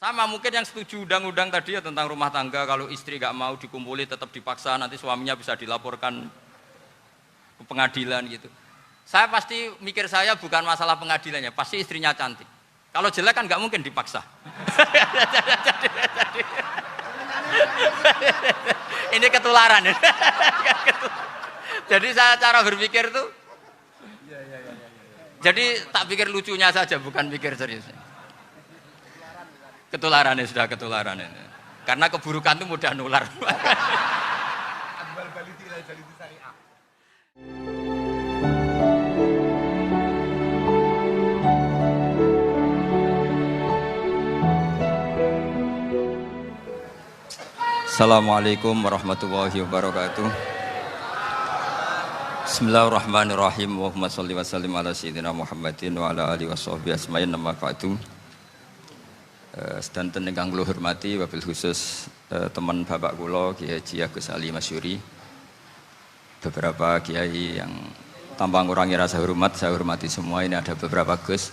Sama mungkin yang setuju undang-undang tadi ya tentang rumah tangga, kalau istri gak mau dikumpuli tetap dipaksa, nanti suaminya bisa dilaporkan ke pengadilan gitu. Saya pasti mikir saya bukan masalah pengadilannya, pasti istrinya cantik. Kalau jelek kan gak mungkin dipaksa. Ini ketularan. Jadi saya cara berpikir tuh, jadi tak pikir lucunya saja, bukan pikir serius. Ketularan ya sudah ketularan ini. Karena keburukan itu mudah nular. Assalamualaikum warahmatullahi wabarakatuh. Bismillahirrahmanirrahim. Allahumma sholli wa sallim ala sayyidina Muhammadin wa ala alihi washabbihi asma'in nama ba'du. Sedanten ingkang kula hormati wabil khusus teman bapak kula Kiai Haji Agus Ali Masyuri, beberapa kiai yang tanpa ngurangi rasa hormat saya hormati semua. Ini ada beberapa Gus.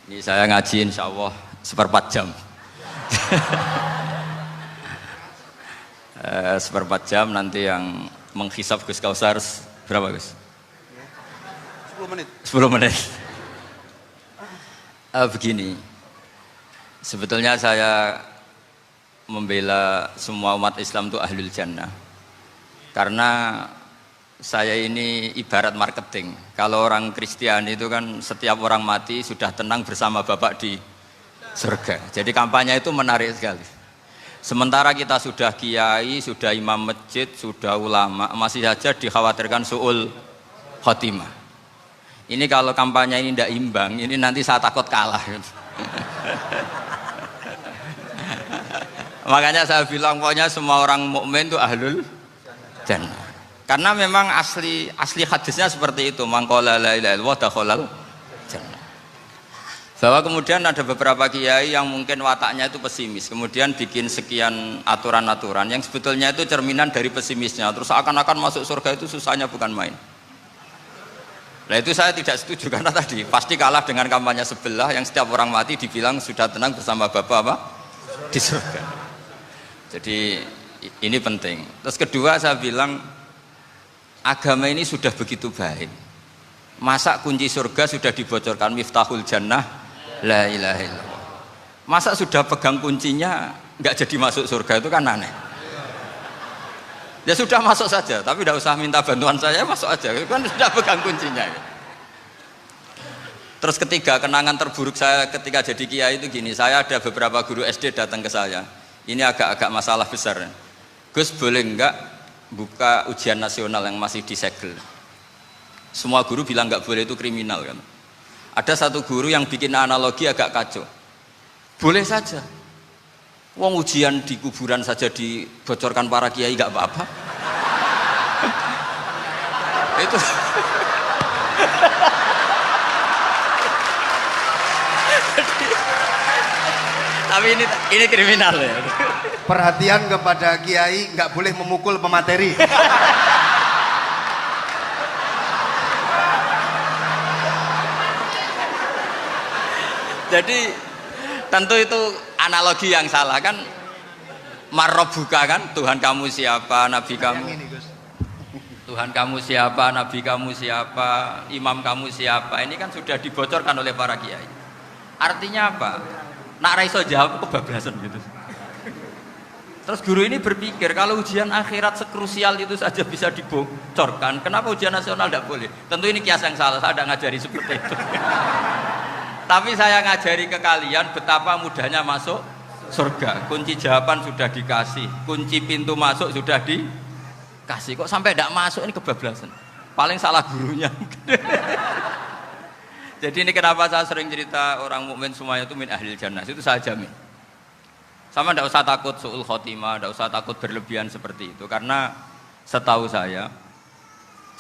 Ini saya ngaji insyaallah 1/4 jam. 1/4 jam nanti yang menghisap Gus Kausar berapa Gus? 10 menit. 10 menit. Begini. Sebetulnya saya membela semua umat Islam itu ahlul jannah. Karena saya ini ibarat marketing. Kalau orang Kristiani itu kan setiap orang mati sudah tenang bersama Bapak di surga. Jadi kampanye itu menarik sekali. Sementara kita sudah kiai, sudah imam masjid, sudah ulama, masih saja dikhawatirkan su'ul khotimah. Ini kalau kampanye ini tidak imbang, ini nanti saya takut kalah. Makanya saya bilang pokoknya semua orang mukmin itu ahlul jannah. Karena memang asli hadisnya seperti itu, man qala la ilaha illallah dakhalal jannah. Bahwa kemudian ada beberapa kiai yang mungkin wataknya itu pesimis, kemudian bikin sekian aturan-aturan yang sebetulnya itu cerminan dari pesimisnya. Terus akan-akan masuk surga itu susahnya bukan main. Nah itu saya tidak setuju karena tadi pasti kalah dengan kampanye sebelah yang setiap orang mati dibilang sudah tenang bersama Bapak apa? Di surga. Jadi ini penting. Terus kedua saya bilang agama ini sudah begitu baik. Masa kunci surga sudah dibocorkan miftahul jannah la ilaha illallah. Masa sudah pegang kuncinya nggak jadi masuk surga itu kan aneh. Ya sudah masuk saja, tapi tidak usah minta bantuan saya, masuk aja. Kan sudah pegang kuncinya. Terus ketiga, kenangan terburuk saya ketika jadi kiai itu gini, saya ada beberapa guru SD datang ke saya. Ini agak-agak masalah besar. Gus boleh enggak buka ujian nasional yang masih disegel? Semua guru bilang enggak boleh, itu kriminal kan. Ada satu guru yang bikin analogi agak kacau. Boleh saja. Wong ujian di kuburan saja dibocorkan para kiai enggak apa-apa. Itu tapi ini kriminal ya. Perhatian kepada kiai, nggak boleh memukul pemateri. Jadi tentu itu analogi yang salah kan. Marrobuka kan, Tuhan kamu siapa, nabi kamu. Tuhan kamu siapa, nabi kamu siapa, imam kamu siapa. Ini kan sudah dibocorkan oleh para kiai. Artinya apa? Nak raiso jawab kebablasan gitu. Terus guru ini berpikir kalau ujian akhirat sekrusial itu saja bisa dibocorkan, kenapa ujian nasional tidak boleh? Tentu ini kias yang salah, saya tidak ngajari seperti itu. Tapi saya ngajari ke kalian betapa mudahnya masuk surga. Kunci jawaban sudah dikasih, kunci pintu masuk sudah dikasih. Kok sampai tidak masuk, ini kebablasan. Paling salah gurunya. Jadi ini kenapa saya sering cerita orang mukmin semuanya itu min ahlil jannah, itu saya jamin. Sama tidak usah takut su'ul khotimah, tidak usah takut berlebihan seperti itu. Karena setahu saya,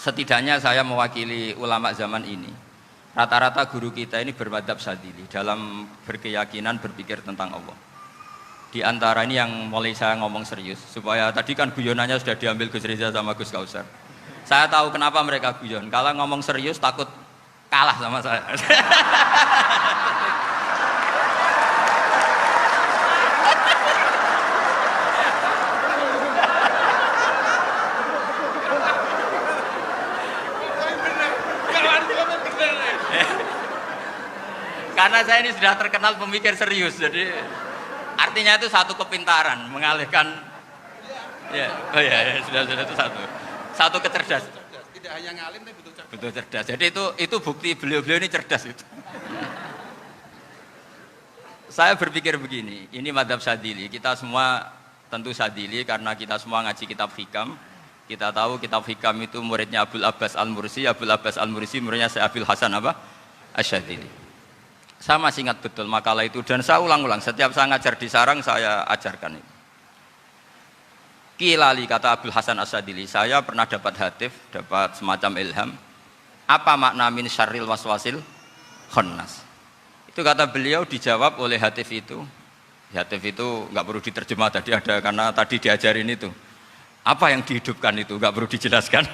setidaknya saya mewakili ulama zaman ini. Rata-rata guru kita ini bermadzhab Syadzili dalam berkeyakinan berpikir tentang Allah. Di antara ini yang mulai saya ngomong serius, supaya tadi kan guyonannya sudah diambil Gus Reza sama Gus Kausar. Saya tahu kenapa mereka guyon. Kalau ngomong serius takut kalah sama saya. Karena saya ini sudah terkenal pemikir serius, jadi artinya itu satu kepintaran mengalihkan. Ya, oh ya, sudah itu satu kecerdasan. Tidak hanya ngalim tapi betul cerdas. Betul cerdas. Jadi itu bukti beliau-beliau ini cerdas itu. Saya berpikir begini, ini madhab Sadili. Kita semua tentu Sadili karena kita semua ngaji kitab Hikam. Kita tahu kitab Hikam itu muridnya Abul Abbas Al-Mursi. Abul Abbas Al-Mursi muridnya Syekh Abil Hasan apa? Asy-Syadzili. Saya masih ingat betul makalah itu dan saya ulang-ulang. Setiap saya ngajar di sarang saya ajarkan itu. Kilali kata Abul Hasan Asy-Syadzili, saya pernah dapat hatif, dapat semacam ilham. Apa makna min syarril waswasil khannas? Itu kata beliau dijawab oleh hatif itu. Hatif itu nggak perlu diterjemah tadi ada karena tadi diajarin itu. Apa yang dihidupkan itu nggak perlu dijelaskan.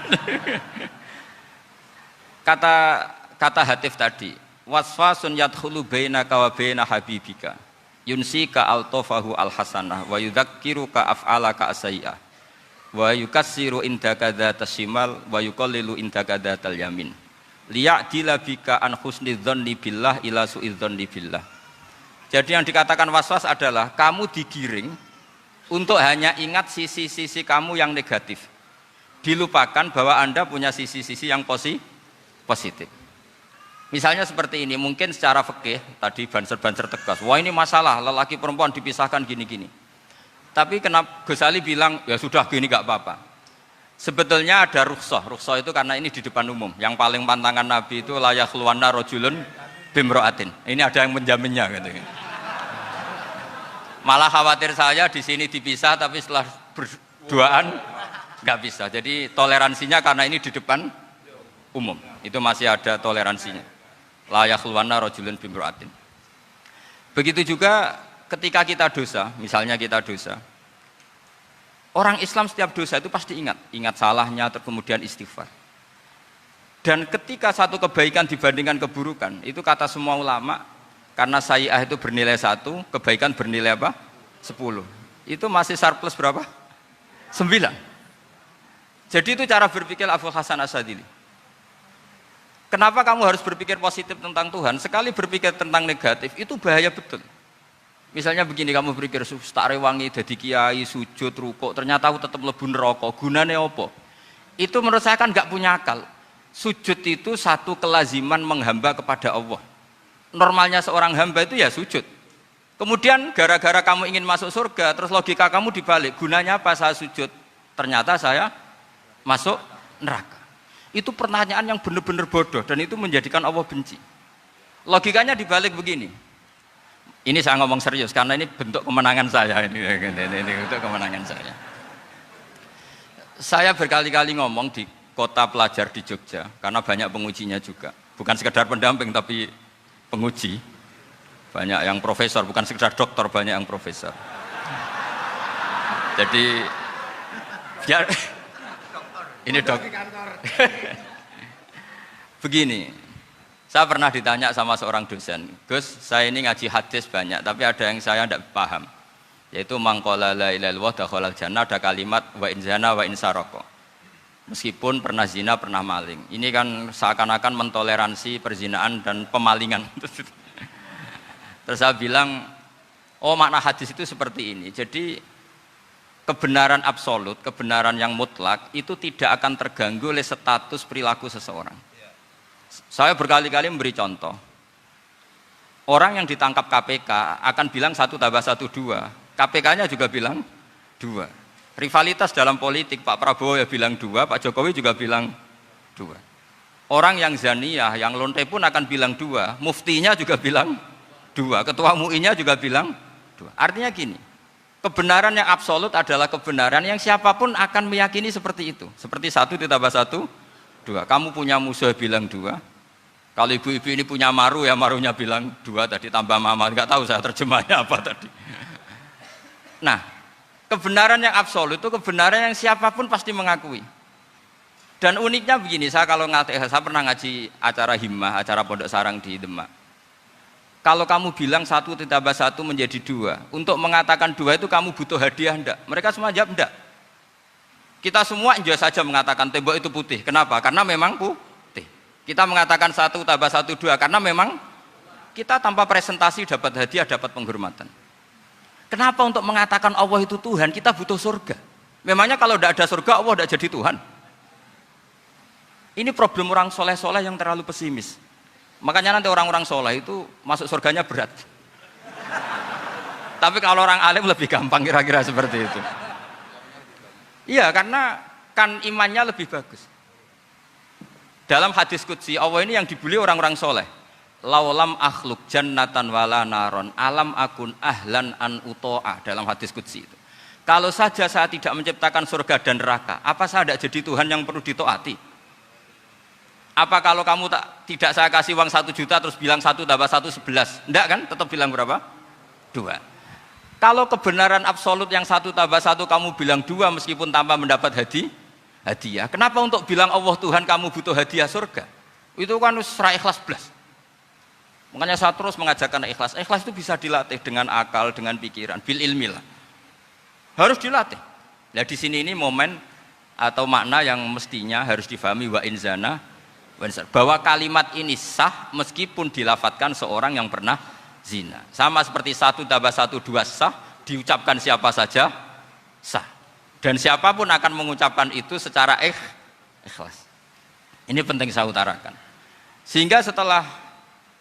kata hatif tadi, waswasun yadkhulu bainaka wa baina habibika. Yunsika altofahu alhasanah wa yudzakiruka af'alaka asai'ah wa yukassiru indaka dzatas shimal wa yuqallilu indaka dzatal yamin liya'dila bika an husni dzanni billah ila su'i dzanni billah. Jadi yang dikatakan waswas adalah kamu digiring untuk hanya ingat sisi-sisi kamu yang negatif, dilupakan bahwa Anda punya sisi-sisi yang positif. Misalnya seperti ini, mungkin secara fikih tadi banser-banser tegas, wah ini masalah lelaki perempuan dipisahkan gini-gini. Tapi kenapa Ghazali bilang ya sudah gini gak apa-apa. Sebetulnya ada rukhsah itu karena ini di depan umum. Yang paling pantangan Nabi itu la yakhluwanna rajulun bimra'atin. Ini ada yang menjaminnya gitu. Malah khawatir saya di sini dipisah tapi setelah berduaan nggak bisa. Jadi toleransinya karena ini di depan umum. Itu masih ada toleransinya. La yakhluwanna rajulun bimra'atin. Begitu juga ketika kita dosa, misalnya kita dosa. Orang Islam setiap dosa itu pasti ingat salahnya, terus kemudian istighfar. Dan ketika satu kebaikan dibandingkan keburukan, itu kata semua ulama, karena sayi'ah itu bernilai 1, kebaikan bernilai apa? 10. Itu masih surplus berapa? 9. Jadi itu cara berpikir Abul Hasan Asy-Syadzili. Kenapa kamu harus berpikir positif tentang Tuhan? Sekali berpikir tentang negatif, itu bahaya betul. Misalnya begini, kamu berpikir tak rewangi jadi kiai, sujud, rukuk, ternyata aku tetap mlebu neraka. Gunane apa? Itu menurut saya kan nggak punya akal. Sujud itu satu kelaziman menghamba kepada Allah. Normalnya seorang hamba itu ya sujud. Kemudian gara-gara kamu ingin masuk surga, terus logika kamu dibalik. Gunanya apa saya sujud? Ternyata saya masuk neraka. Itu pertanyaan yang benar-benar bodoh dan itu menjadikan Allah benci. Logikanya dibalik begini. Ini saya ngomong serius karena ini bentuk kemenangan saya ini bentuk kemenangan saya. Saya berkali-kali ngomong di kota pelajar di Jogja karena banyak pengujinya juga. Bukan sekedar pendamping tapi penguji. Banyak yang profesor, bukan sekedar dokter, banyak yang profesor. Jadi biar ini dok. Begini. Saya pernah ditanya sama seorang dosen, Gus, saya ini ngaji hadis banyak, tapi ada yang saya tidak paham, yaitu mangqala la ilaha illallah dakhalal jannah, ada kalimat wa in zana wa in saraka. Meskipun pernah zina, pernah maling. Ini kan seakan-akan mentoleransi perzinaan dan pemalingan. Terus saya bilang, oh makna hadis itu seperti ini. Jadi kebenaran absolut, kebenaran yang mutlak itu tidak akan terganggu oleh status perilaku seseorang. Saya berkali-kali memberi contoh. Orang yang ditangkap KPK akan bilang 1 tambah 1 2. KPK-nya juga bilang 2. Rivalitas dalam politik, Pak Prabowo ya bilang 2, Pak Jokowi juga bilang 2. Orang yang zaniyah, yang lonte pun akan bilang 2. Muftinya juga bilang 2. Ketua MUI-nya juga bilang 2. Artinya gini, kebenaran yang absolut adalah kebenaran yang siapapun akan meyakini seperti itu. Seperti 1 ditambah 1 2. Kamu punya musuh bilang 2. Kalau ibu-ibu ini punya maru ya marunya bilang 2 tadi tambah mama. Enggak tahu saya terjemahnya apa tadi. Nah, kebenaran yang absolut itu kebenaran yang siapapun pasti mengakui. Dan uniknya begini, saya pernah ngaji acara himmah, acara pondok sarang di Demak. Kalau kamu bilang 1 ditambah 1 menjadi 2, untuk mengatakan 2 itu kamu butuh hadiah enggak? Mereka semua jawab enggak. Kita semua juga saja mengatakan tembok itu putih. Kenapa? Karena memang putih. Kita mengatakan 1 tambah 1 2 karena memang kita tanpa presentasi dapat hadiah, dapat penghormatan. Kenapa untuk mengatakan Allah itu Tuhan, kita butuh surga? Memangnya kalau tidak ada surga, Allah tidak jadi Tuhan? Ini problem orang soleh-soleh yang terlalu pesimis. Makanya nanti orang-orang soleh itu masuk surganya berat. Tapi kalau orang alim lebih gampang kira-kira seperti itu. Iya, karena kan imannya lebih bagus. Dalam hadis qudsi, Allah ini yang dibuli orang-orang soleh. Laulam akhluk jannatan wala naron alam akun ahlan an uto'a, dalam hadis qudsi itu. Kalau saja saya tidak menciptakan surga dan neraka, apa saya tidak jadi Tuhan yang perlu ditaati? Apa kalau kamu tidak saya kasih uang 1 juta terus bilang 1 tambah 1 11? Enggak kan? Tetap bilang berapa? 2. Kalau kebenaran absolut yang 1 tambah 1 kamu bilang 2 meskipun tanpa mendapat hadiah. Kenapa untuk bilang Allah Tuhan kamu butuh hadiah surga? Itu kan serah ikhlas belas. Makanya saya terus mengajarkan ikhlas. Ikhlas itu bisa dilatih dengan akal, dengan pikiran, bil ilmi lah. Harus dilatih. Nah di sini ini momen atau makna yang mestinya harus difahami wa inzana, bahwa kalimat ini sah meskipun dilafatkan seorang yang pernah zina. Sama seperti 1 tambah 1 2 sah, diucapkan siapa saja sah. Dan siapapun akan mengucapkan itu secara ikhlas. Ini penting saya utarakan. Sehingga setelah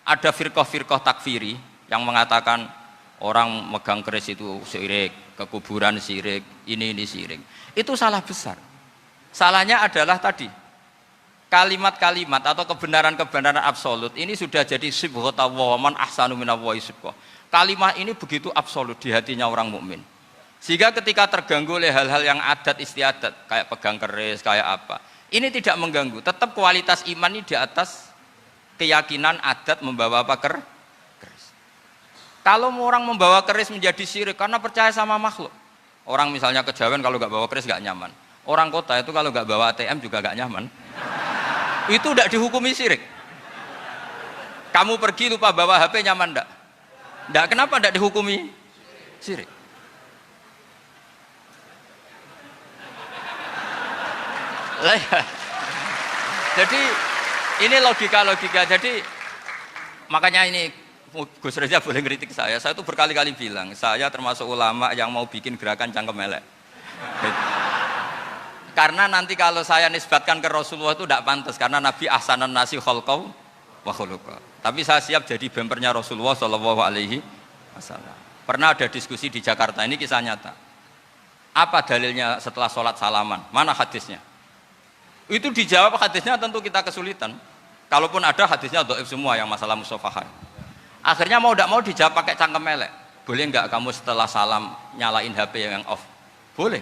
ada firqah-firqah takfiri yang mengatakan orang megang keris itu syirik, ke kuburan syirik, ini syirik. Itu salah besar. Salahnya adalah tadi kalimat-kalimat atau kebenaran-kebenaran absolut ini sudah jadi sibghatullah man ahsanu minallahi sibghah. Kalimat ini begitu absolut di hatinya orang mukmin. Sehingga ketika terganggu oleh hal-hal yang adat istiadat kayak pegang keris, kayak apa, ini tidak mengganggu. Tetap kualitas iman ini di atas keyakinan adat membawa apa keris. Kalau orang membawa keris menjadi syirik karena percaya sama makhluk. Orang misalnya kejawen kalau nggak bawa keris nggak nyaman. Orang kota itu kalau nggak bawa ATM juga nggak nyaman. Itu tidak dihukumi syirik. Kamu pergi lupa bawa HP nyaman enggak? Enggak, kenapa tidak dihukumi syirik? Jadi ini logika-logika. Jadi makanya ini Gus Reza boleh ngeritik saya. Saya itu berkali-kali bilang, saya termasuk ulama yang mau bikin gerakan cangkem elek. Karena nanti kalau saya nisbatkan ke Rasulullah itu tidak pantas, karena Nabi ahsanan nasi khalqau wa khuluqa. Tapi saya siap jadi bempernya Rasulullah Shallallahu Alaihi Wasallam. Pernah ada diskusi di Jakarta, ini kisah nyata. Apa dalilnya setelah sholat salaman? Mana hadisnya? Itu dijawab hadisnya tentu kita kesulitan. Kalaupun ada hadisnya dhaif semua yang masalah musafahan. Akhirnya mau tidak mau dijawab pakai cangkem elek. Boleh enggak kamu setelah salam nyalain HP yang off? Boleh.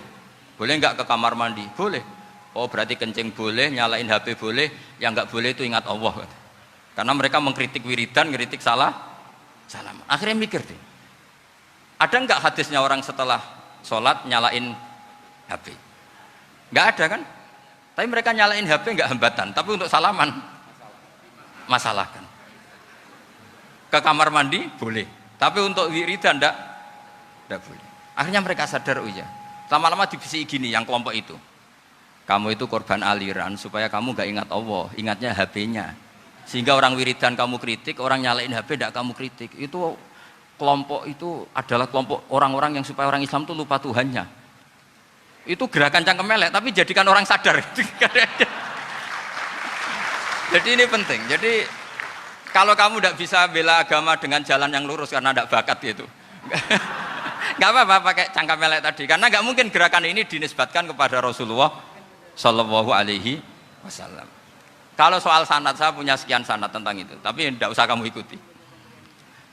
Boleh enggak ke kamar mandi? Boleh. Oh berarti kencing boleh, nyalain HP boleh, yang enggak boleh itu ingat Allah. Karena mereka mengkritik wiridan, ngeritik salam. Akhirnya mikir deh, ada enggak hadisnya orang setelah sholat nyalain HP? Enggak ada kan? Tapi mereka nyalain HP enggak hambatan, tapi untuk salaman masalahkan. Ke kamar mandi boleh, tapi untuk wiridan enggak boleh. Akhirnya mereka sadar, oh iya. Lama-lama dibisi gini yang kelompok itu. Kamu itu korban aliran supaya kamu gak ingat Allah, ingatnya HP-nya. Sehingga orang wiridan kamu kritik, orang nyalain HP tidak kamu kritik. Itu kelompok itu adalah kelompok orang-orang yang supaya orang Islam itu lupa Tuhannya. Itu gerakan cangkem elek, tapi jadikan orang sadar. Jadi ini penting. Jadi kalau kamu tidak bisa bela agama dengan jalan yang lurus karena tidak bakat gitu. Gak apa-apa pakai cangkem elek tadi, karena gak mungkin gerakan ini dinisbatkan kepada Rasulullah Shallallahu Alaihi Wasallam. Kalau soal sanad, saya punya sekian sanad tentang itu, tapi tidak usah kamu ikuti.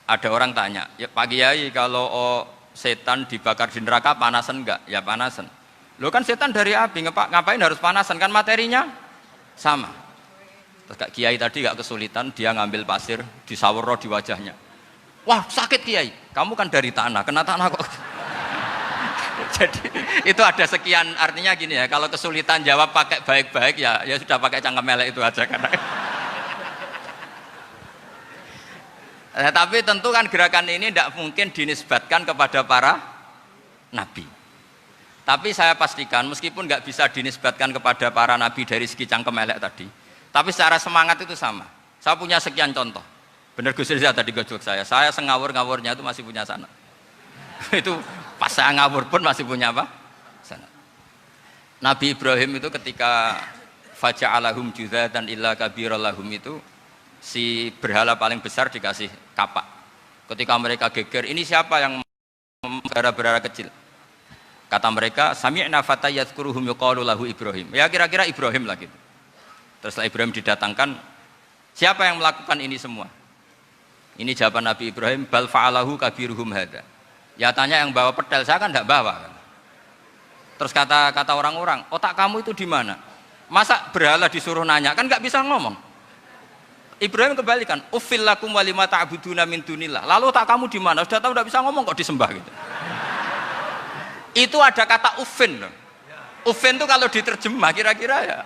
Ada orang tanya, ya Pak Kiai kalau setan dibakar di neraka panasan enggak? Ya panasan. Lo kan setan dari api, ngapain harus panasan? Kan materinya sama. Terus Kak Kiai tadi gak kesulitan, dia ngambil pasir, disawur di wajahnya. Wah sakit Kiai, kamu kan dari tanah, kena tanah kok. Jadi itu ada sekian, artinya gini ya, kalau kesulitan jawab pakai baik-baik ya sudah pakai cangkem elek itu aja karena. Nah, tapi tentu kan gerakan ini tidak mungkin dinisbatkan kepada para nabi. Tapi saya pastikan meskipun nggak bisa dinisbatkan kepada para nabi dari segi cangkem elek tadi, tapi secara semangat itu sama. Saya punya sekian contoh. Bener Gus Riza tadi gojok saya sengawur-ngawurnya itu masih punya sanad. Itu pas saya ngawur pun masih punya apa? Sanad. Nabi Ibrahim itu ketika faja'alahum juzatan illa kabirallahum itu si berhala paling besar dikasih kapak. Ketika mereka geger, ini siapa yang berhala-berhala kecil? Kata mereka, sami'na fata yadhkuruhum yuqalu lahu Ibrahim. Ya kira-kira Ibrahim lah gitu. Terus setelah Ibrahim didatangkan, siapa yang melakukan ini semua? Ini jawaban Nabi Ibrahim, bal fa'alahu kabiruhum hadza. Ya tanya yang bawa pedal, saya kan tidak bawa. Terus kata orang-orang, otak kamu itu di mana? Masa berhala disuruh nanya, kan nggak bisa ngomong. Ibrahim kembalikan, uffil lakum walima ta'buduna min dunillah. Lalu otak kamu di mana? Sudah tahu tidak bisa ngomong kok disembah gitu. Itu ada kata uffin. Uffin itu kalau diterjemah kira-kira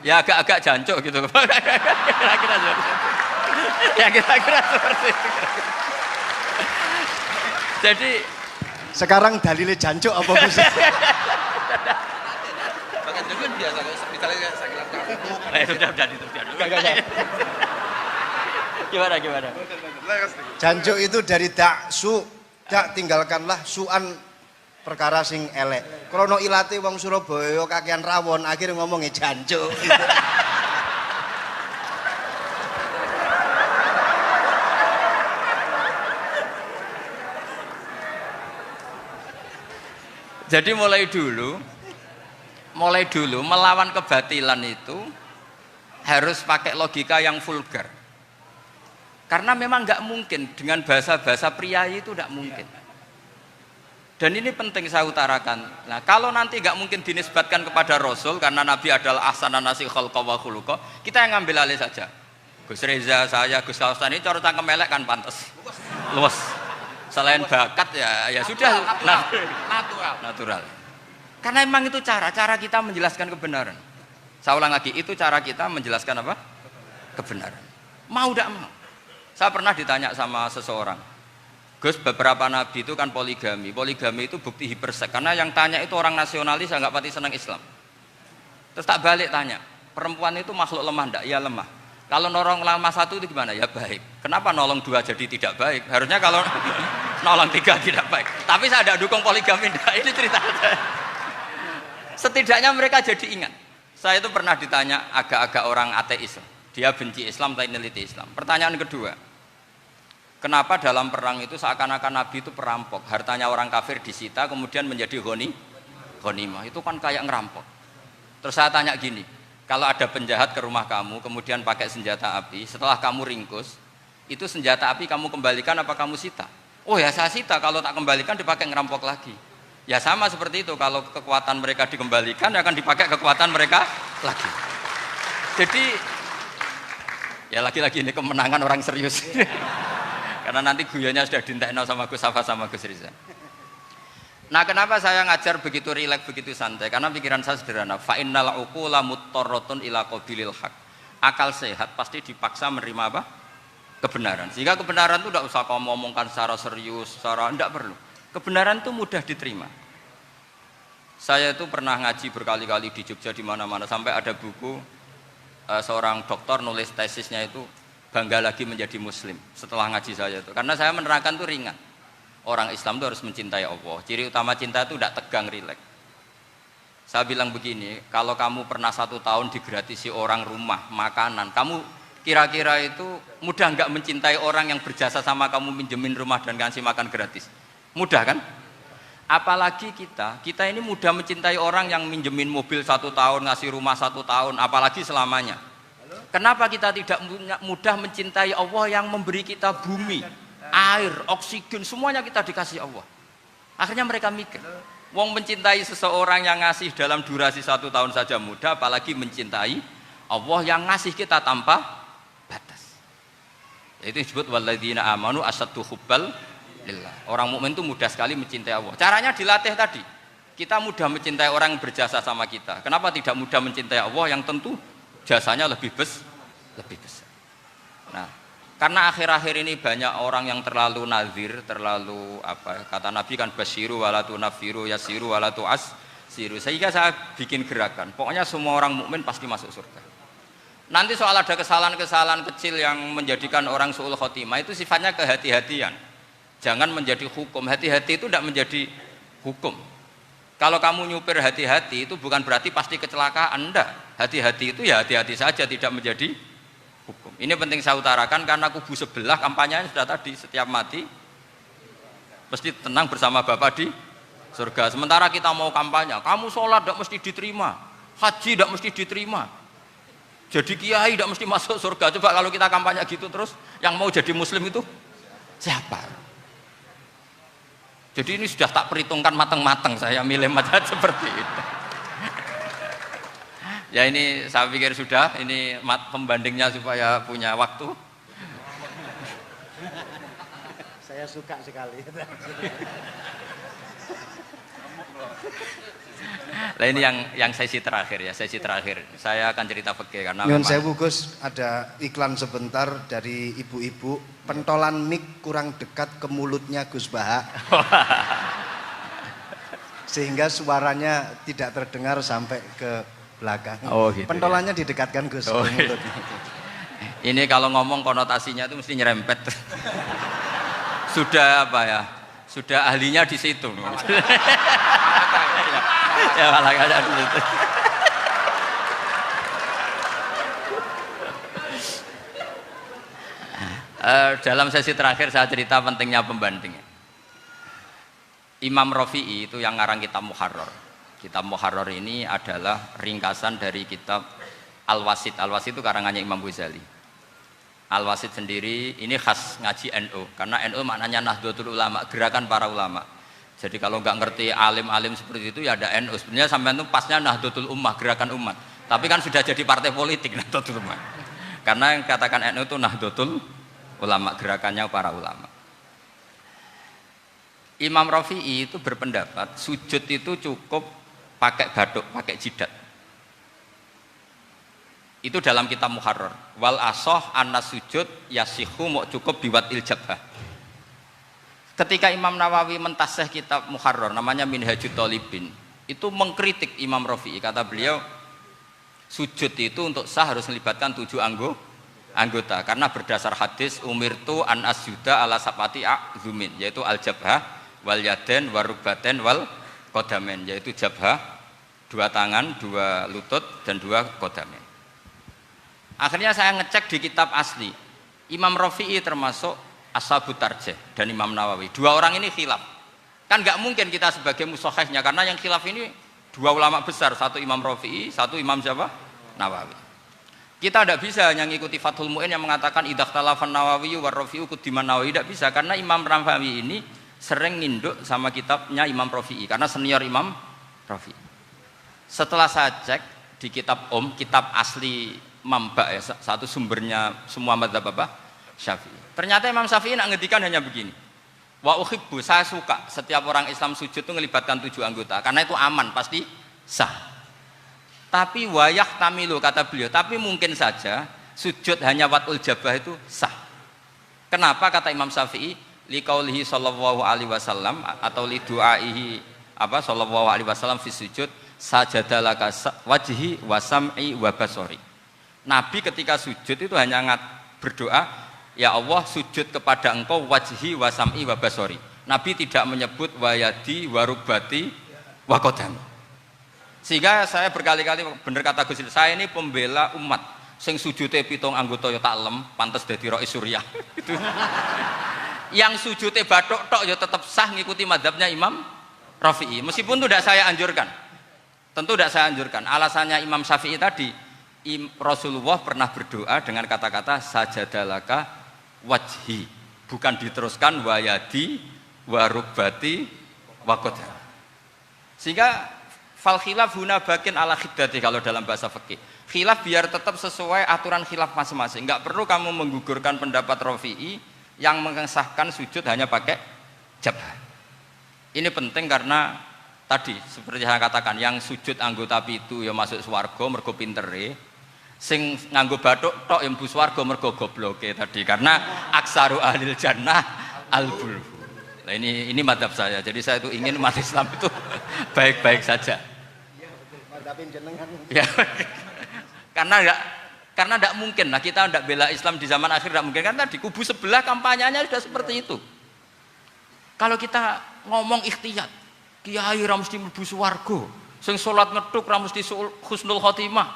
ya agak-agak jancuk gitu. Kira-kira seperti itu. Ya kira-kira seperti itu. Jadi Sekarang dalilnya jancuk apa Gus? Bahkan juga biasa kalau misalnya saya kira sudah itu gimana? Jancuk itu dari daksu. Dak tinggalkanlah suan perkara sing elek. Krono ilate wong Surabaya kakean rawon akhirnya ngomongnya jancuk. Jadi mulai dulu melawan kebatilan itu harus pakai logika yang vulgar. Karena memang nggak mungkin dengan bahasa-bahasa priayi itu nggak mungkin. Dan ini penting saya utarakan. Nah, kalau nanti nggak mungkin dinisbatkan kepada Rasul karena Nabi adalah ahsanan nasi khalqa wa khuluqa, kita yang ngambil alih saja. Gus Reza, saya, Gus Kaustan ini cara cangkem elek kan pantas. Luas. Selain bakat ya sudah natural. Karena memang itu cara kita menjelaskan kebenaran. Saya ulang lagi, itu cara kita menjelaskan apa? Kebenaran. Mau tidak mau. Saya pernah ditanya sama seseorang, Gus, beberapa nabi itu kan poligami itu bukti hipersek. Karena yang tanya itu orang nasionalis, nggak pati senang Islam. Terus tak balik tanya, perempuan itu makhluk lemah enggak? Ya lemah. Kalau nolong lama satu itu gimana? Ya baik. Kenapa nolong dua jadi tidak baik? Harusnya kalau nolong tiga tidak baik. Tapi saya tidak dukung poligami. Ini cerita. Setidaknya mereka jadi ingat. Saya itu pernah ditanya agak-agak orang ateis. Dia benci Islam tapi neliti Islam. Pertanyaan kedua, kenapa dalam perang itu seakan-akan Nabi itu perampok? Hartanya orang kafir disita kemudian menjadi ghanimah. Itu kan kayak ngerampok. Terus saya tanya gini, kalau ada penjahat ke rumah kamu, kemudian pakai senjata api, setelah kamu ringkus, itu senjata api kamu kembalikan apa kamu sita? Oh ya saya sita, kalau tak kembalikan dipakai ngerampok lagi. Ya sama seperti itu, kalau kekuatan mereka dikembalikan, akan dipakai kekuatan mereka lagi. Jadi, ya lagi-lagi ini kemenangan orang serius. Karena nanti guyonnya sudah dintekno sama Gus Safa sama Gus Riza. Nah, kenapa saya ngajar begitu rileks, begitu santai? Karena pikiran saya sederhana. Fa innal uqula muttarratun ila qabilil haq. Akal sehat pasti dipaksa menerima apa? Kebenaran. Sehingga kebenaran itu tidak usah kamu ngomongkan secara serius, tidak perlu. Kebenaran itu mudah diterima. Saya itu pernah ngaji berkali-kali di Jogja di mana-mana sampai ada buku seorang dokter nulis tesisnya itu bangga lagi menjadi muslim setelah ngaji saya itu. Karena saya menerangkan itu ringan. Orang Islam itu harus mencintai Allah. Ciri utama cinta itu tidak tegang, rileks. Saya bilang begini, kalau kamu pernah 1 tahun digratisi orang rumah, makanan, kamu kira-kira itu mudah nggak mencintai orang yang berjasa sama kamu minjemin rumah dan ngasih makan gratis? Mudah kan? Apalagi kita ini mudah mencintai orang yang minjemin mobil 1 tahun, ngasih rumah 1 tahun, apalagi selamanya. Kenapa kita tidak mudah mencintai Allah yang memberi kita bumi, air, oksigen, semuanya kita dikasih Allah. Akhirnya mereka mikir, wong mencintai seseorang yang ngasih dalam durasi 1 tahun saja mudah, apalagi mencintai Allah yang ngasih kita tanpa batas. Itu disebut walladzina amanu asaddu hubbal lillah. Orang mukmin itu mudah sekali mencintai Allah. Caranya dilatih tadi. Kita mudah mencintai orang yang berjasa sama kita. Kenapa tidak mudah mencintai Allah yang tentu jasanya lebih besar? Nah, karena akhir-akhir ini banyak orang yang terlalu nazir, terlalu kata Nabi kan basyiru walatu nafiru yasiru walatu as siru. Sehingga saya bikin gerakan. Pokoknya semua orang mukmin pasti masuk surga. Nanti soal ada kesalahan-kesalahan kecil yang menjadikan orang su'ul khotimah itu sifatnya kehati-hatian. Jangan menjadi hukum. Hati-hati itu tidak menjadi hukum. Kalau kamu nyupir hati-hati itu bukan berarti pasti kecelakaan, enggak. Hati-hati itu ya hati-hati saja, tidak menjadi hukum. Ini penting saya utarakan karena kubu sebelah kampanyenya sudah tadi, setiap mati mesti tenang bersama Bapak di surga. Sementara kita mau kampanye, kamu sholat tidak mesti diterima, haji tidak mesti diterima, jadi kiai tidak mesti masuk surga. Coba kalau kita kampanye gitu terus, yang mau jadi muslim itu siapa? Jadi ini sudah tak perhitungkan matang-matang, saya milih macam seperti itu. Ya ini saya pikir sudah, ini pembandingnya supaya punya waktu. Saya suka sekali. Nah ini yang sesi terakhir ya, sesi terakhir. Saya akan cerita fikih karena Nyun sewu Gus, ada iklan sebentar dari ibu-ibu, pentolan mic kurang dekat ke mulutnya Gus Baha. Sehingga suaranya tidak terdengar sampai ke belakang. Oh, gitu, pentolannya didekatkan Gus ke gitu. mulutnya. Ini kalau ngomong konotasinya itu mesti nyerempet. Sudah apa ya? Sudah ahlinya di situ. Ya malah ada di situ. Dalam sesi terakhir saya cerita pentingnya pembanding. Imam Rafi'i itu yang ngarang kitab Muharrar. Kitab Muharrar ini adalah ringkasan dari kitab Al-Wasit. Al-Wasit itu karangannya Imam Ghazali. Al-Wasit sendiri ini khas ngaji NU, karena NU maknanya Nahdlatul Ulama, gerakan para ulama. Jadi kalau nggak ngerti alim-alim seperti itu ya ada NU. Sebenarnya sampai itu pasnya Nahdlatul Ummah, gerakan umat. Tapi kan sudah jadi partai politik Nahdlatul Ummah. Karena yang katakan NU itu Nahdlatul Ulama, gerakannya para ulama. Imam Rafi'i itu berpendapat sujud itu cukup pakai batuk, pakai jidat. Itu dalam kitab Muharrar. Wal asoh anna sujud yasihu mau cukup biwat iljabah. Ketika Imam Nawawi mentasih kitab Muharrar namanya Minhajut Thalibin, itu mengkritik Imam Rafi'i. Kata beliau sujud itu untuk sah harus melibatkan 7 anggota karena berdasar hadis umirtu an asjuda ala sabati a'zumin, yaitu al jabhah wal yaden warubaten wal qadamen, yaitu jabhah 2 tangan, 2 lutut dan 2 qadamen. Akhirnya saya ngecek di kitab asli, Imam Rafi'i termasuk Ashabut Tarjih dan Imam Nawawi. 2 orang ini khilaf. Kan nggak mungkin kita sebagai musahihnya, karena yang khilaf ini 2 ulama besar, satu Imam Rafi'i, satu Imam siapa? Nawawi. Kita tidak bisa hanya ngikuti Fathul Mu'in yang mengatakan idzakhtalafan Nawawi war Rafi'u kudiman Nawawi, tidak bisa, karena Imam Nawawi ini sering nginduk sama kitabnya Imam Rafi'i karena senior Imam Rafi'i. Setelah saya cek di kitab kitab asli Mamba ya, satu sumbernya semua mazhab apa? Syafi'i. Ternyata Imam Syafi'i nak ngendikan hanya begini. Wa uhibbu, saya suka setiap orang Islam sujud itu melibatkan 7 anggota karena itu aman, pasti sah. Tapi wayah tamilu kata beliau, tapi mungkin saja sujud hanya watul jabah itu sah. Kenapa kata Imam Syafi'i? Liqaulihi sallallahu alaihi wasallam atau li du'aihi apa sallallahu alaihi wasallam fi sujud sajadalaka wajhi wa sam'i wa basari. Nabi ketika sujud itu hanya berdoa, ya Allah sujud kepada engkau wajhi wa sam'i wa basari. Nabi tidak menyebut wayadi warubati wa qadami. Sehingga saya berkali-kali bener kata Gus, saya ini pembela umat sing sujude 7 anggota ya tak lem, pantes dadi Rais Suryah. Itu. Yang sujudnya batuk tok ya tetap sah ngikuti madhabnya Imam Rafi'i. Meskipun itu tidak saya anjurkan. Tentu tidak saya anjurkan. Alasannya Imam Syafi'i tadi, Rasulullah pernah berdoa dengan kata-kata sajadalaka wajhi, bukan diteruskan wayadi warubati wakoda. Sehingga fal khilaf huna bakin ala khiddati kalau dalam bahasa fikih. Khilaf biar tetap sesuai aturan khilaf masing-masing. Enggak perlu kamu menggugurkan pendapat Rafi'i yang mengesahkan sujud hanya pakai jabah. Ini penting karena tadi seperti saya katakan, yang sujud anggota pitu ya masuk swarga mergo pintere, sing nganggo bathuk tok yang mlebu swarga mergo gobloke tadi, karena aksaru ahlil jannah al-bulhu. Nah ini madhab saya. Jadi saya itu ingin umat Islam itu baik-baik saja. Iya betul. Madhabin jenengan. Ya. Karena enggak Karena tidak mungkin lah kita tidak bela Islam di zaman akhir, tidak mungkin, karena di kubu sebelah kampanyenya sudah seperti itu. Kalau kita ngomong ikhtiyat, kiai ra mesti mlebu swarga, sing salat ngethuk ra mesti husnul khotimah,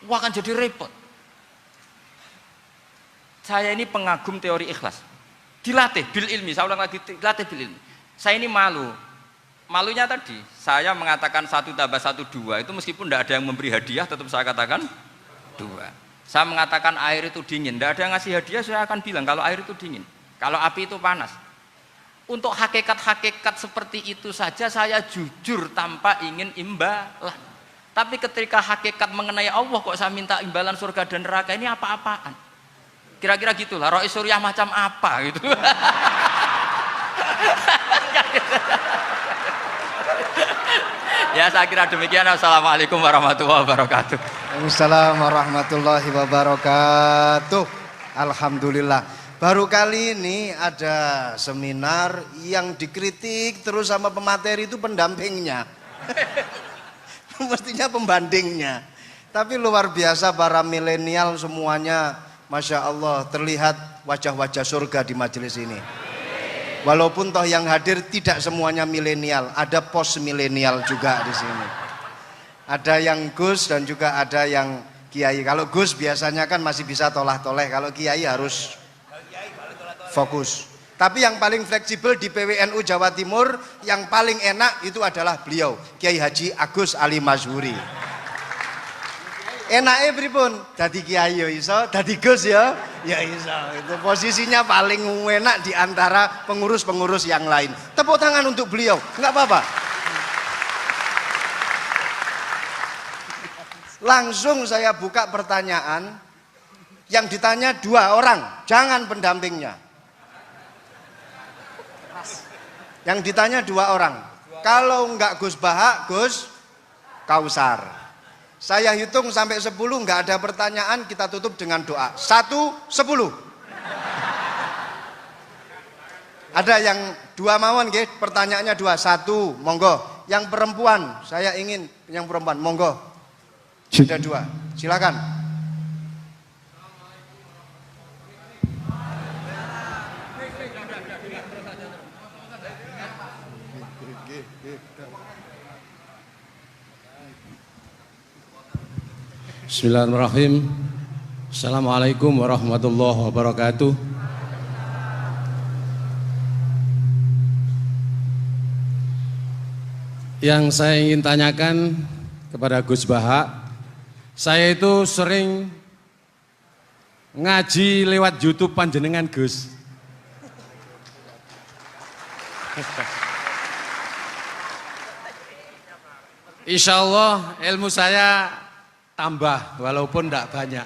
wah akan jadi repot. Saya ini pengagum teori ikhlas, dilatih bil ilmi, saya ulang lagi, dilatih bil ilmi. Saya ini malunya tadi, saya mengatakan 1 tambah 1 2, itu meskipun tidak ada yang memberi hadiah, tetap saya katakan 2. Saya mengatakan air itu dingin, tidak ada yang ngasih hadiah, saya akan bilang kalau air itu dingin, kalau api itu panas. Untuk hakikat-hakikat seperti itu saja saya jujur tanpa ingin imbalan. Tapi ketika hakikat mengenai Allah kok saya minta imbalan surga dan neraka, ini apa-apaan? Kira-kira gitulah, Rois Suriah macam apa gitu. Ya saya kira demikian. Assalamualaikum warahmatullahi wabarakatuh. Waalaikumsalam warahmatullahi wabarakatuh. Alhamdulillah. Baru kali ini ada seminar yang dikritik terus sama pemateri itu pendampingnya. Mestinya pembandingnya. Tapi luar biasa para milenial semuanya, Masya Allah, terlihat wajah-wajah surga di majelis ini. Walaupun toh yang hadir tidak semuanya milenial, ada post milenial juga di sini. Ada yang Gus dan juga ada yang Kiai. Kalau Gus biasanya kan masih bisa tolah-toleh, kalau Kiai harus fokus. Tapi yang paling fleksibel di PWNU Jawa Timur, yang paling enak itu adalah beliau, Kiai Haji Agus Ali Mazhuri. Enaknya pripun? Dadi kiai ya iso, dadi Gus ya iso. Itu posisinya paling enak di antara pengurus-pengurus yang lain. Tepuk tangan untuk beliau, enggak apa-apa. Langsung saya buka pertanyaan. Yang ditanya 2 orang, jangan pendampingnya. Yang ditanya 2 orang. Kalau enggak Gus Baha, Gus Kausar. Saya hitung sampai 10, nggak ada pertanyaan, kita tutup dengan doa. 1, 10. Ada yang 2 mawon nggih, pertanyaannya 2. 1, monggo. Yang perempuan, saya ingin yang perempuan, monggo. Sudah 2, silakan. Bismillahirrahmanirrahim. Assalamualaikum warahmatullahi wabarakatuh. Yang saya ingin tanyakan kepada Gus Baha, saya itu sering ngaji lewat YouTube panjenengan Gus. Insya Allah ilmu saya tambah walaupun tidak banyak.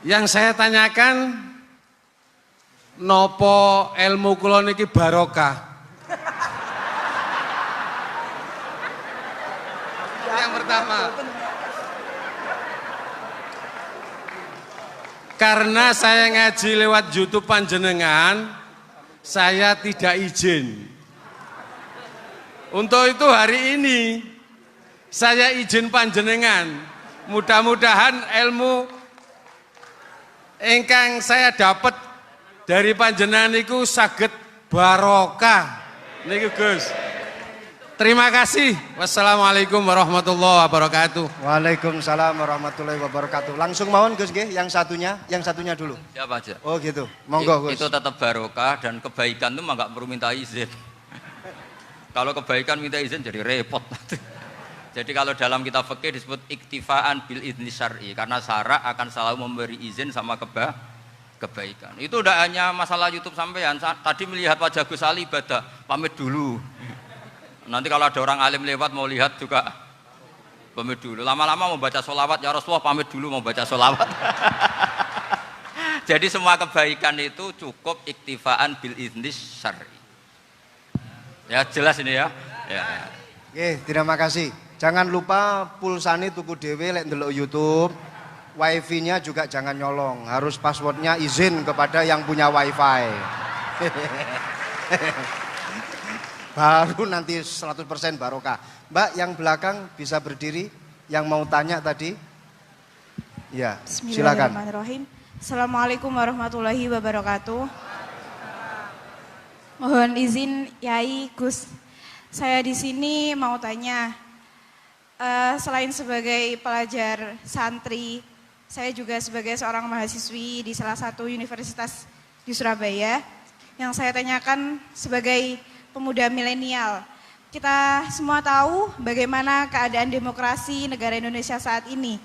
Yang saya tanyakan, nopo ilmu kula niki barokah? Yang pertama, karena saya ngaji lewat YouTube panjenengan, saya tidak izin. Untuk itu hari ini saya izin panjenengan, mudah-mudahan ilmu ingkang saya dapat dari panjenengan niku saged barokah niku Gus. Terima kasih. Wassalamualaikum warahmatullahi wabarakatuh. Waalaikumsalam warahmatullahi wabarakatuh. Langsung mawon Gus nggih, yang satunya dulu. Siapa aja? Oh gitu. Monggo Gus. Itu tetap barokah dan kebaikan itu mah nggak perlu minta izin. Kalau kebaikan minta izin jadi repot. Jadi kalau dalam kitab fikih disebut iktifaan bil idzni syar'i, karena syara akan selalu memberi izin sama kebaikan. Itu udah hanya masalah YouTube sampean. Tadi melihat wajah Gus Ali ibadah, pamit dulu. Nanti kalau ada orang alim lewat mau lihat juga pamit dulu. Lama-lama mau baca sholawat, ya Rasulullah pamit dulu mau baca sholawat. Jadi semua kebaikan itu cukup iktifaan bil idzni syar'i. Ya jelas ini ya. Oke, terima kasih. Jangan lupa pulsane tuku dhewe lek ndelok YouTube. Wifi-nya juga jangan nyolong. Harus passwordnya izin kepada yang punya wifi. baru nanti 100% barokah. Mbak yang belakang bisa berdiri, yang mau tanya tadi. Ya, silakan. Bismillahirrahmanirrahim. Assalamualaikum warahmatullahi wabarakatuh. Mohon izin Yai Gus, saya di sini mau tanya, selain sebagai pelajar santri, saya juga sebagai seorang mahasiswi di salah satu universitas di Surabaya. Yang saya tanyakan sebagai pemuda milenial, kita semua tahu bagaimana keadaan demokrasi negara Indonesia saat ini.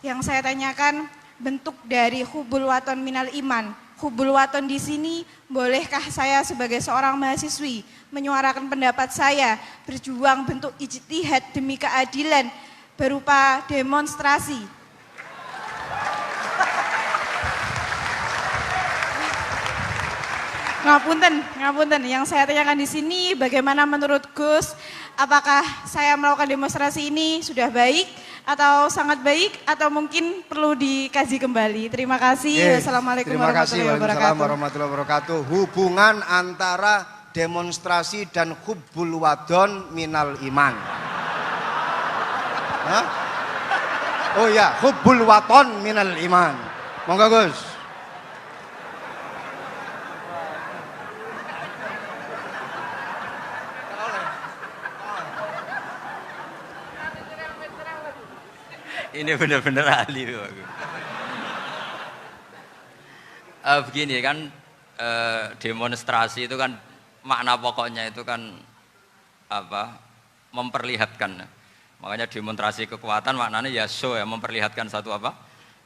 Yang saya tanyakan bentuk dari hubul waton minal iman. Hubul waton di sini, bolehkah saya sebagai seorang mahasiswi menyuarakan pendapat saya, berjuang bentuk ijtihad demi keadilan berupa demonstrasi? Ngapunten. Yang saya tanyakan di sini, bagaimana menurut Gus, apakah saya melakukan demonstrasi ini sudah baik atau sangat baik atau mungkin perlu dikaji kembali? Terima kasih. Wassalamualaikum warahmatullahi wabarakatuh. Hubungan antara demonstrasi dan hubbul wadon minal iman. Hah? Oh ya, hubbul waton minal iman. Monggo Gus. Ini benar-benar ahli loh aku. Begini kan, demonstrasi itu kan makna pokoknya itu kan apa? Memperlihatkan. Makanya demonstrasi kekuatan maknanya ya show ya, memperlihatkan satu apa?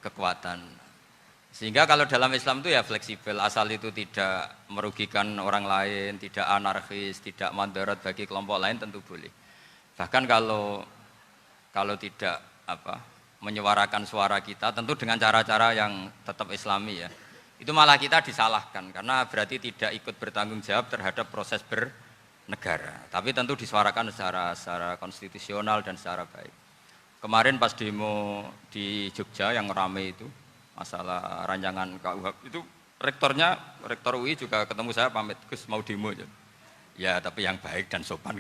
Kekuatan. Sehingga kalau dalam Islam itu ya fleksibel, asal itu tidak merugikan orang lain, tidak anarkis, tidak mandorot bagi kelompok lain tentu boleh. Bahkan kalau tidak apa? Menyuarakan suara kita tentu dengan cara-cara yang tetap islami ya, itu malah kita disalahkan karena berarti tidak ikut bertanggung jawab terhadap proses bernegara, tapi tentu disuarakan secara konstitusional dan secara baik. Kemarin pas demo di Jogja yang rame itu masalah rancangan KUHP itu, rektor UI juga ketemu saya, pamit Gus mau demo ya tapi yang baik dan sopan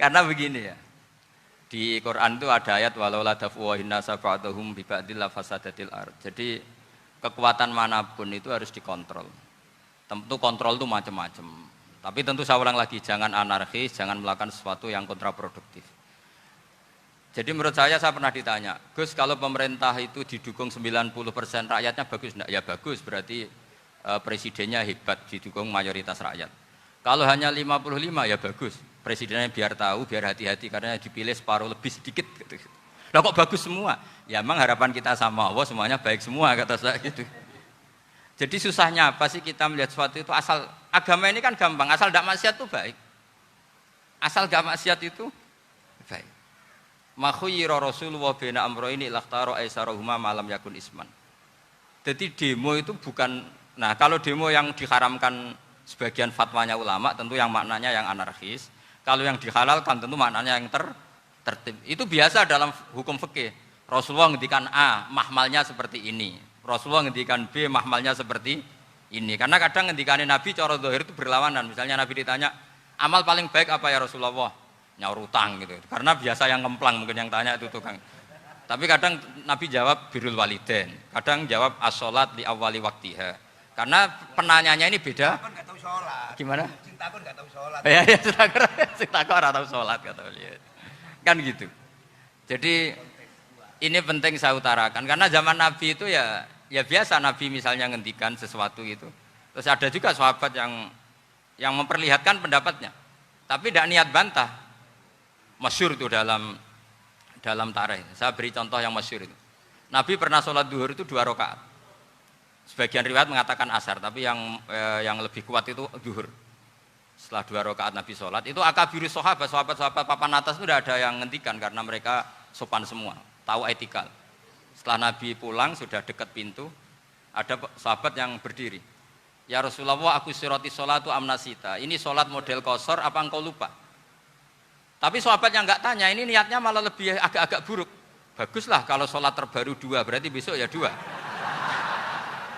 karena begini ya, di Quran itu ada ayat walau la daf'uhinna safa'atuhum bi ba'dil fasadatil ard. Jadi kekuatan manapun itu harus dikontrol. Tentu kontrol itu macam-macam. Tapi tentu saya ulang lagi, jangan anarkis, jangan melakukan sesuatu yang kontraproduktif. Jadi menurut saya pernah ditanya, Gus kalau pemerintah itu didukung 90% rakyatnya bagus enggak? Ya bagus, berarti presidennya hebat, didukung mayoritas rakyat. Kalau hanya 55 ya bagus. Presidennya biar tahu, biar hati-hati karena dipilih separuh lebih sedikit gitu. Lah kok bagus semua? Ya emang harapan kita sama Allah semuanya baik semua kata saya gitu. Jadi susahnya apa sih kita melihat sesuatu itu, asal agama ini kan gampang, asal tidak maksiat itu baik. Asal tidak maksiat itu baik. Makhuyira Rasulullah bina amroini lakhtaro aisarohuma malam yakun isman. Jadi demo itu bukan, nah kalau demo yang diharamkan sebagian fatwanya ulama tentu yang maknanya yang anarkis. Kalau yang dihalalkan tentu maknanya yang tertib. Itu biasa dalam hukum fikih. Rasulullah ngendikan A, mahmalnya seperti ini. Rasulullah ngendikan B, mahmalnya seperti ini. Karena kadang ngendikanin Nabi cara zahir itu berlawanan. Misalnya Nabi ditanya, amal paling baik apa ya Rasulullah? Nyaur utang gitu. Karena biasa yang ngemplang mungkin yang tanya itu tukang. Tapi kadang Nabi jawab birrul walidain. Kadang jawab as-sholat li awwali waktiha. Karena penanyanya ini beda. Enggak tahu sholat. Gimana? Cintaku enggak tahu sholat. Ya, cintaku ora tahu sholat kata beliau. Kan gitu. Jadi ini penting saya utarakan karena zaman Nabi itu ya biasa Nabi misalnya ngendikan sesuatu itu. Terus ada juga sahabat yang memperlihatkan pendapatnya. Tapi tidak niat bantah. Masyhur itu dalam tarikh. Saya beri contoh yang masyhur itu. Nabi pernah sholat duhur itu 2 rakaat. Sebagian riwayat mengatakan asar, tapi yang lebih kuat itu duhur. Setelah 2 rakaat Nabi sholat, itu akabirus sahabat papan atas itu tidak ada yang ngendikan karena mereka sopan semua, tahu etikal. Setelah Nabi pulang sudah dekat pintu, ada sahabat yang berdiri. Ya Rasulullah, aku siroti sholatu amnasita. Ini sholat model kosor, apa engkau lupa? Tapi sahabat yang nggak tanya, ini niatnya malah lebih agak-agak buruk. Baguslah kalau sholat terbaru 2, berarti besok ya 2.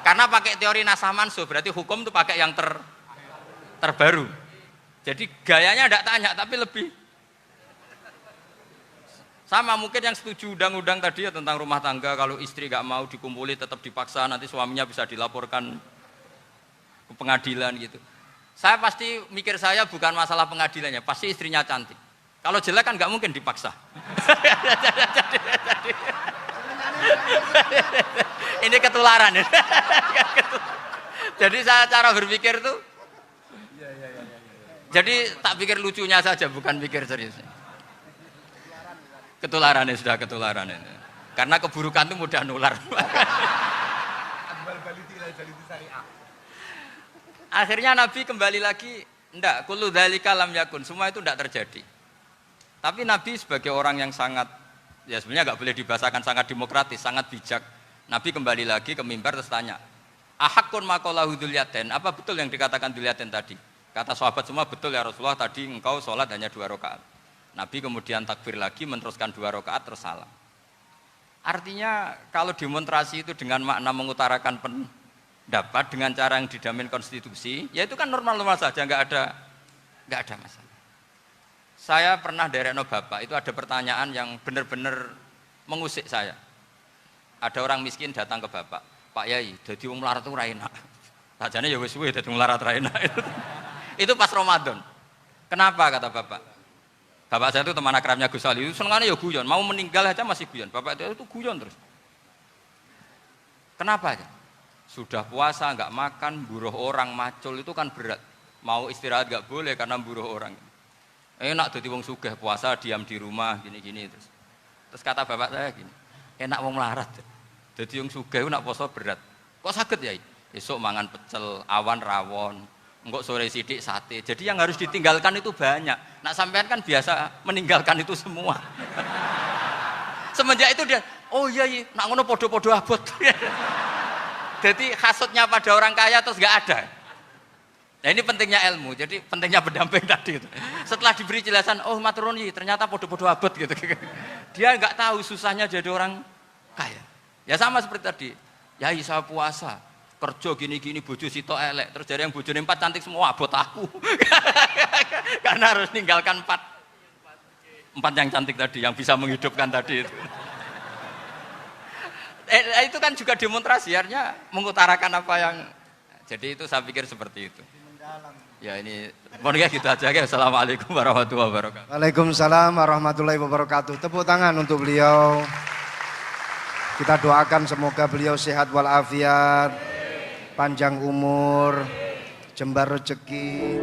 Karena pakai teori nasah mansuh, berarti hukum itu pakai yang terbaru. Jadi gayanya tidak tanya, tapi lebih sama. Mungkin yang setuju undang-undang tadi ya tentang rumah tangga, kalau istri nggak mau dikumpuli tetap dipaksa, nanti suaminya bisa dilaporkan ke pengadilan gitu. Saya pasti mikir saya bukan masalah pengadilannya, pasti istrinya cantik. Kalau jelek kan nggak mungkin dipaksa. Ini ketularan. Jadi saya cara berpikir tuh, jadi tak pikir lucunya saja, bukan pikir seriusnya. Ketularan ya, sudah ketularan ini. Karena keburukan itu mudah nular. Akhirnya Nabi kembali lagi, enggak, kullu dzalika lam yakun, semua itu enggak terjadi. Tapi Nabi sebagai orang yang sangat, ya sebenarnya enggak boleh dibahasakan sangat demokratis, sangat bijak. Nabi kembali lagi ke mimbar terus tanya, ahakun maqalahu dzulyaten, apa betul yang dikatakan dzulyaten tadi? Kata sahabat semua, betul ya Rasulullah, tadi engkau sholat hanya 2 rakaat. Nabi kemudian takbir lagi, meneruskan 2 rakaat terus salam. Artinya kalau demonstrasi itu dengan makna mengutarakan pendapat dengan cara yang dijamin konstitusi, ya itu kan normal-normal saja, nggak ada masalah. Saya pernah derekno bapak, itu ada pertanyaan yang benar-benar mengusik saya. Ada orang miskin datang ke bapak, Pak Yai, dadi wong melarat itu ra enak. Sajane ya wis suwe dadi wong melarat ra enak. Itu pas Ramadan. Kenapa kata bapak? Bapak saya itu teman akrabnya Gus Ali, itu senengannya ya guyon, mau meninggal aja masih guyon. Bapak itu guyon terus. Kenapa ya? Sudah puasa nggak makan, buruh orang, macul itu kan berat. Mau istirahat nggak boleh karena buruh orang. Enak dadi wong sugih puasa diam di rumah gini-gini terus. Terus kata bapak saya gini, enak wong melarat. Dadi wong sugih nak poso berat. Kok sakit ya? Esok mangan pecel, awan rawon. Enggak sore sidik sate. Jadi yang harus ditinggalkan itu banyak. Nak sampean kan biasa meninggalkan itu semua. Semenjak itu dia, oh iya, nak ngono podo-podo abot. Jadi hasutnya pada orang kaya terus nggak ada. Nah ini pentingnya ilmu. Jadi pentingnya pendamping tadi itu. Setelah diberi jelasan, oh maturuni ternyata podo-podo abot gitu. Dia nggak tahu susahnya jadi orang kaya. Ya sama seperti tadi. Yai saya puasa. Kerja gini-gini bojo sitok elek terus dari yang bojone 4 cantik semua abot aku. Karena harus ninggalkan 4 yang cantik tadi yang bisa menghidupkan tadi itu. Itu kan juga demonstrasi, artinya mengutarakan apa yang, jadi itu saya pikir seperti itu. Ya ini pokoknya gitu aja ya. Assalamualaikum warahmatullahi wabarakatuh. Waalaikumsalam warahmatullahi wabarakatuh. Tepuk tangan untuk beliau. Kita doakan semoga beliau sehat walafiat, panjang umur, jembar rezeki.